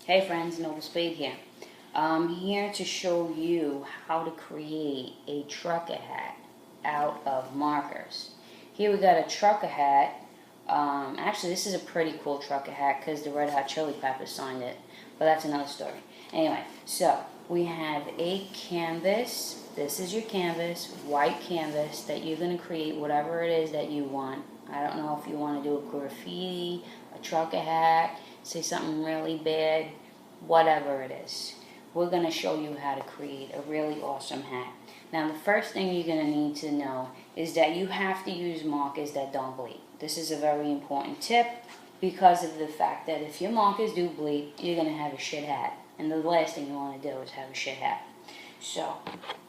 Hey friends, Noble Spade here. I'm here to show you how to create a trucker hat out of markers. Here we got a trucker hat. Actually, this is a pretty cool trucker hat because the Red Hot Chili Peppers signed it, but that's another story. Anyway, so we have a canvas. This is your canvas, white canvas that you're going to create whatever it is that you want. I don't know if you want to do a graffiti, a trucker hat, say something really big, whatever it is. We're going to show you how to create a really awesome hat. Now the first thing you're going to need to know is that you have to use markers that don't bleed. This is a very important tip because of the fact that if your markers do bleed, you're going to have a shit hat. And the last thing you want to do is have a shit hat. So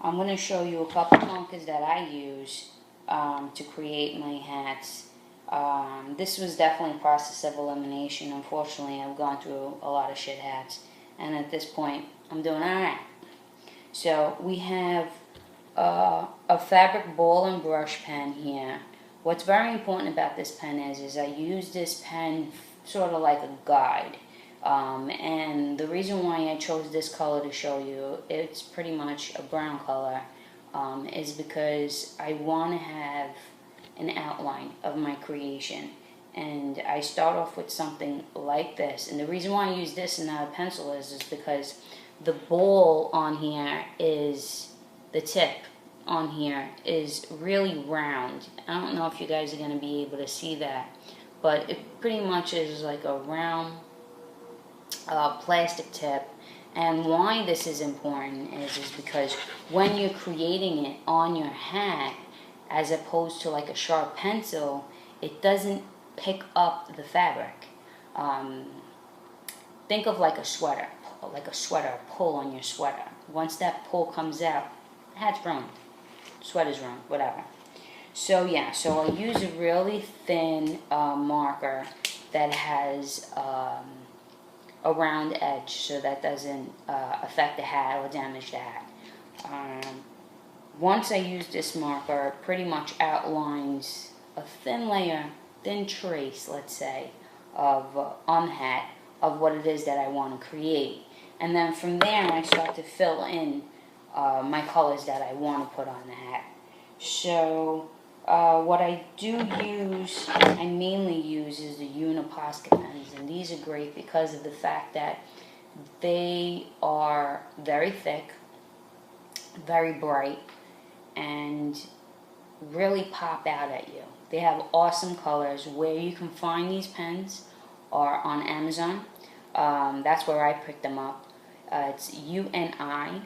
I'm going to show you a couple markers that I use to create my hats. This was definitely a process of elimination. Unfortunately, I've gone through a lot of shit hats, and at this point, I'm doing alright. So we have a fabric ball and brush pen here. What's very important about this pen is I use this pen sort of like a guide. And the reason why I chose this color to show you, it's pretty much a brown color, is because I want to have an outline of my creation. And I start off with something like this. And the reason why I use this and not a pencil is because the ball on here is, the tip on here is really round. I don't know if you guys are going to be able to see that, but it pretty much is like a round plastic tip. And why this is important is because when you're creating it on your hat, as opposed to like a sharp pencil, it doesn't pick up the fabric. Think of like a sweater, pull on your sweater. Once that pull comes out, the hat's ruined, sweater's ruined, whatever. So yeah, so I use a really thin marker that has a round edge so that doesn't affect the hat or damage the hat. Once I use this marker, it pretty much outlines a thin layer, thin trace, let's say, of on the hat of what it is that I want to create. And then from there, I start to fill in my colors that I want to put on the hat. So what I do use, I mainly use, is the Uniposca pens. And these are great because of the fact that they are very thick, very bright, and really pop out at you. They have awesome colors. Where you can find these pens are on Amazon. That's where I picked them up. It's Uniposca,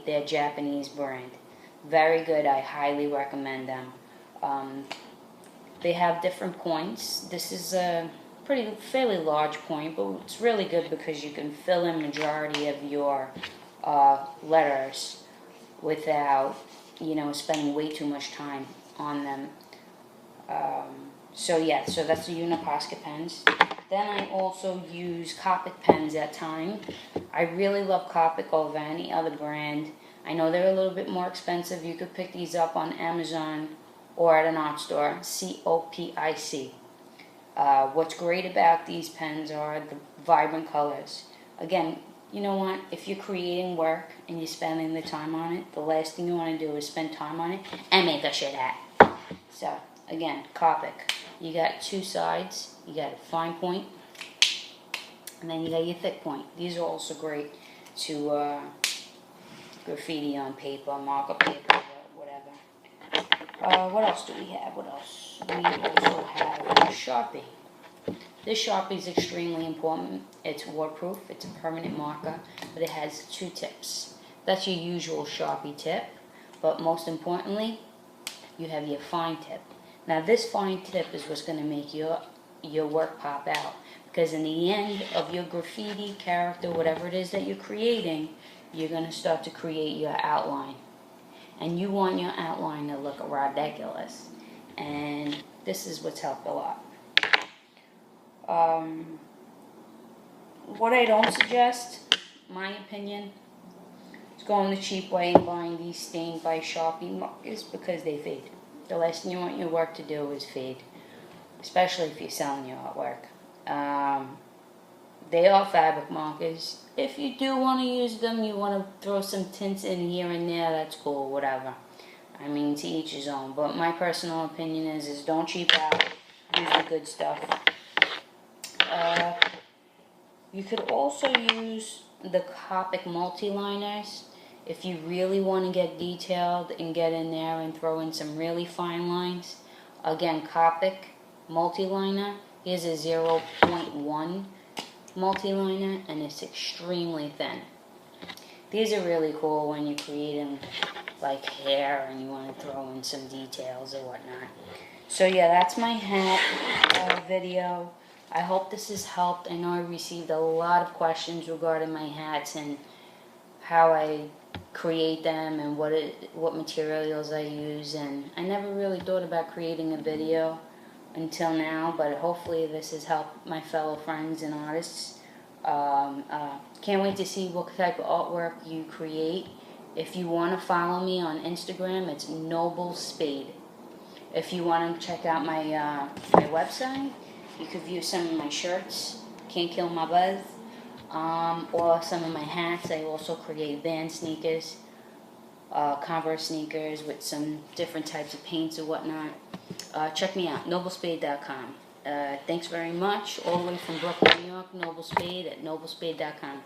their Japanese brand. Very good. I highly recommend them. They have different points. This is a fairly large point, but it's really good because you can fill in majority of your letters without, spending way too much time on them. So yeah, so that's the Uniposca pens. Then I also use Copic pens at times. I really love Copic over any other brand. I know they're a little bit more expensive. You could pick these up on Amazon or at an art store. Copic. What's great about these pens are the vibrant colors. Again, you know what? If you're creating work and you're spending the time on it, the last thing you want to do is spend time on it and make a shit hat. So, again, Copic. You got two sides. You got a fine point, and then you got your thick point. These are also great to graffiti on paper, marker paper, whatever. What else do we have? We also have a Sharpie. This Sharpie is extremely important. It's waterproof, it's a permanent marker, but it has two tips. That's your usual Sharpie tip, but most importantly, you have your fine tip. Now this fine tip is what's going to make your work pop out, because in the end of your graffiti, character, whatever it is that you're creating, you're going to start to create your outline. And you want your outline to look ridiculous. And this is what's helped a lot. What I don't suggest, my opinion, is going the cheap way and buying these stained by Sharpie markers because they fade. The last thing you want your work to do is fade, especially if you're selling your artwork. They are fabric markers. If you do want to use them, you want to throw some tints in here and there, that's cool, whatever. I mean, to each his own. But my personal opinion is don't cheap out. Use the good stuff. You could also use the Copic multi-liners if you really want to get detailed and get in there and throw in some really fine lines. Again, Copic multi-liner. Here's a 0.1 multi-liner, and it's extremely thin. These are really cool when you're creating like hair and you want to throw in some details or whatnot. So yeah, that's my hat video. I hope this has helped. I know I received a lot of questions regarding my hats and how I create them and what materials I use, and I never really thought about creating a video until now, but hopefully this has helped my fellow friends and artists. Can't wait to see what type of artwork you create. If you want to follow me on Instagram, it's Noble Spade. If you want to check out my my website, you could view some of my shirts, Can't Kill My Buzz, or some of my hats. I also create Vans sneakers, Converse sneakers with some different types of paints or whatnot. Check me out, noblespade.com. Thanks very much. All the way from Brooklyn, New York, Noble Spade at noblespade.com.